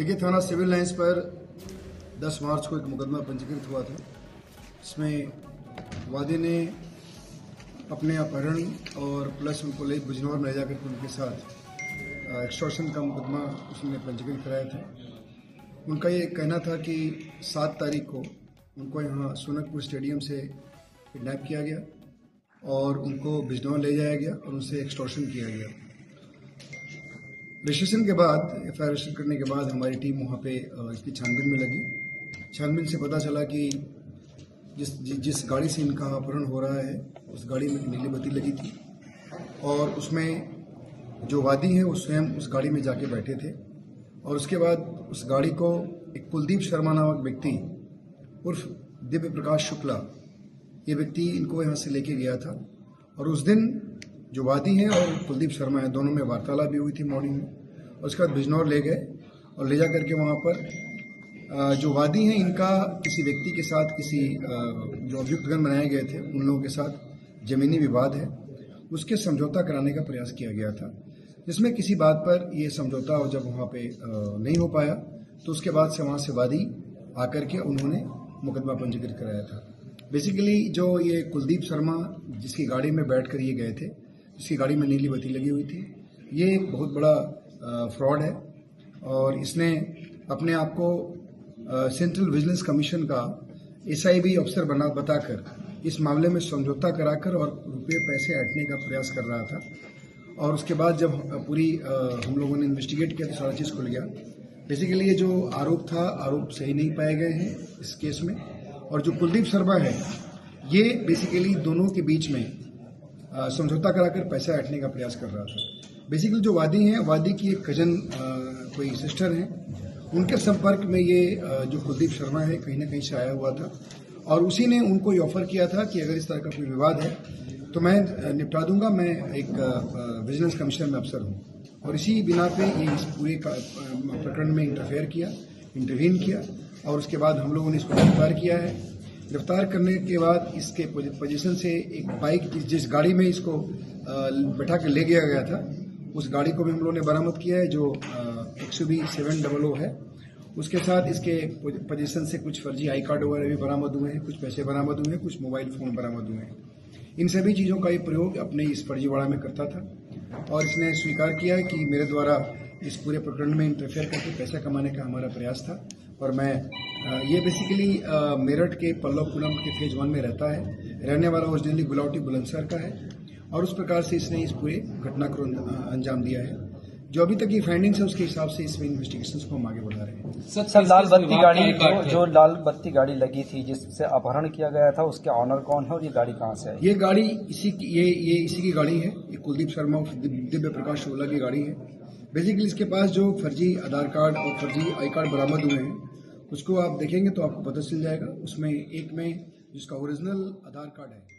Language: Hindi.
देखिए, थाना सिविल लाइंस पर 10 मार्च को एक मुकदमा पंजीकृत हुआ था। इसमें वादी ने अपने अपहरण और प्लस उनको ले बिजनौर में ले जाकर उनके साथ एक्सटॉर्शन का मुकदमा उसने पंजीकृत कराया था। उनका ये कहना था कि 7 तारीख को उनको यहाँ सोनकपुर स्टेडियम से किडनैप किया गया और उनको बिजनौर ले जाया गया और उनसे एक्सटॉर्शन किया गया। रजिस्ट्रेशन के बाद, एफआईआर रजिस्टर करने के बाद हमारी टीम वहाँ पे इसकी छानबीन में लगी। छानबीन से पता चला कि जिस गाड़ी से इनका अपहरण हो रहा है उस गाड़ी में नीली बत्ती लगी थी और उसमें जो वादी हैं वो स्वयं उस गाड़ी में जाके बैठे थे और उसके बाद उस गाड़ी को एक कुलदीप शर्मा नामक व्यक्ति उर्फ दिव्य प्रकाश शुक्ला, ये व्यक्ति इनको यहाँ से लेके गया था और उस दिन जो वादी हैं और कुलदीप शर्मा हैं दोनों में वार्तालाप भी हुई थी मॉर्निंग में और उसके बाद बिजनौर ले गए और ले जा करके वहाँ पर जो वादी हैं इनका किसी व्यक्ति के साथ जो अभियुक्तगण बनाए गए थे उन लोगों के साथ ज़मीनी विवाद है, उसके समझौता कराने का प्रयास किया गया था, जिसमें किसी बात पर ये समझौता जब वहाँ पे नहीं हो पाया तो उसके बाद से वहाँ से वादी आकर के उन्होंने मुकदमा पंजीकृत कराया था। बेसिकली जो ये कुलदीप शर्मा जिसकी गाड़ी में बैठ कर ये गए थे, जिसकी गाड़ी में नीली बत्ती लगी हुई थी, ये एक बहुत बड़ा फ्रॉड है और इसने अपने आप को सेंट्रल विजिलेंस कमीशन का एसआईबी अफसर बताकर इस मामले में समझौता कराकर और रुपये पैसे ऐंठने का प्रयास कर रहा था। और उसके बाद जब पूरी हम लोगों ने इन्वेस्टिगेट किया तो सारा चीज़ खुल गया। बेसिकली ये जो आरोप था, आरोप सही नहीं पाए गए हैं इस केस में। और जो कुलदीप शर्मा है ये बेसिकली दोनों के बीच में समझौता कराकर पैसा ऐंठने का प्रयास कर रहा था। बेसिकली जो वादी हैं, वादी की एक कजन कोई सिस्टर हैं, उनके संपर्क में ये जो कुलदीप शर्मा है कहीं ना कहीं से आया हुआ था और उसी ने उनको ये ऑफर किया था कि अगर इस तरह का कोई विवाद है तो मैं निपटा दूंगा, मैं एक विजिलेंस कमिश्नर में अफसर हूँ। और इसी बिना पे ये इस पूरे प्रकरण में इंटरवीन किया और उसके बाद हम लोगों ने इसको गिरफ्तार किया है। गिरफ्तार करने के बाद इसके पोजीशन से एक बाइक जिस गाड़ी में इसको बैठा कर ले गया था उस गाड़ी को भी हम लोगों ने बरामद किया है, जो XUV 700 है। उसके साथ इसके पोजीशन से कुछ फर्जी आई कार्ड वगैरह भी बरामद हुए हैं, कुछ पैसे बरामद हुए हैं, कुछ मोबाइल फ़ोन बरामद हुए हैं। इन सभी चीज़ों का ये प्रयोग अपने इस फर्जीवाड़ा में करता था और इसने स्वीकार किया है कि मेरे द्वारा इस पूरे प्रकरण में इंटरफेयर करके पैसा कमाने का हमारा प्रयास था। और मैं ये बेसिकली मेरठ के पल्लवपुरम के फेज 1 में रहता है, रहने वाला ओरिजिनली गुलावटी बुलंदशहर का है और उस प्रकार से इसने इस पूरे घटना को अंजाम दिया है। जो अभी तक की फाइंडिंग्स है उसके हिसाब से इसमें इन्वेस्टिगेशंस को हम आगे बढ़ा रहे हैं। सर, लाल बत्ती गाड़ी जो लाल बत्ती गाड़ी लगी थी जिससे अपहरण किया गया था, उसके ऑनर कौन है और ये गाड़ी कहाँ से है? ये गाड़ी इसी की गाड़ी है। ये कुलदीप शर्मा दिव्य प्रकाश शुक्ला की गाड़ी है। बेसिकली इसके पास जो फर्जी आधार कार्ड और फर्जी आई कार्ड बरामद हुए हैं उसको आप देखेंगे तो आपको पता चल जाएगा। उसमें एक में जिसका ओरिजिनल आधार कार्ड है